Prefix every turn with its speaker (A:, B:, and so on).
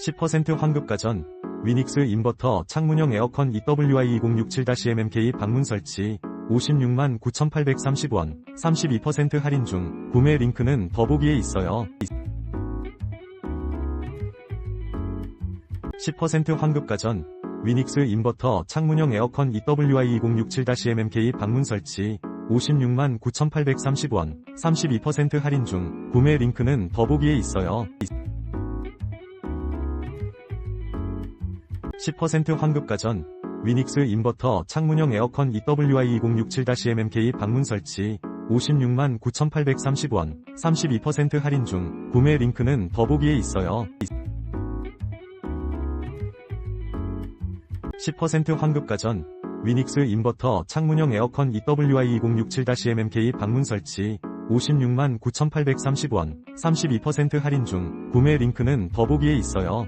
A: 10% 환급가전, 위닉스 인버터 창문형 에어컨 EWIE067-MMK 방문설치 569,830원 32% 할인 중. 구매 링크는 더보기에 있어요. 10% 환급가전, 위닉스 인버터 창문형 에어컨 EWIE067-MMK 방문설치 569,830원 32% 할인 중. 구매 링크는 더보기에 있어요. 10% 환급가전, 위닉스 인버터 창문형 에어컨 EWIE067-MMK 방문설치 569,830원 32% 할인 중. 구매 링크는 더보기에 있어요. 10% 환급가전, 위닉스 인버터 창문형 에어컨 EWIE067-MMK 방문설치 569,830원 32% 할인 중. 구매 링크는 더보기에 있어요.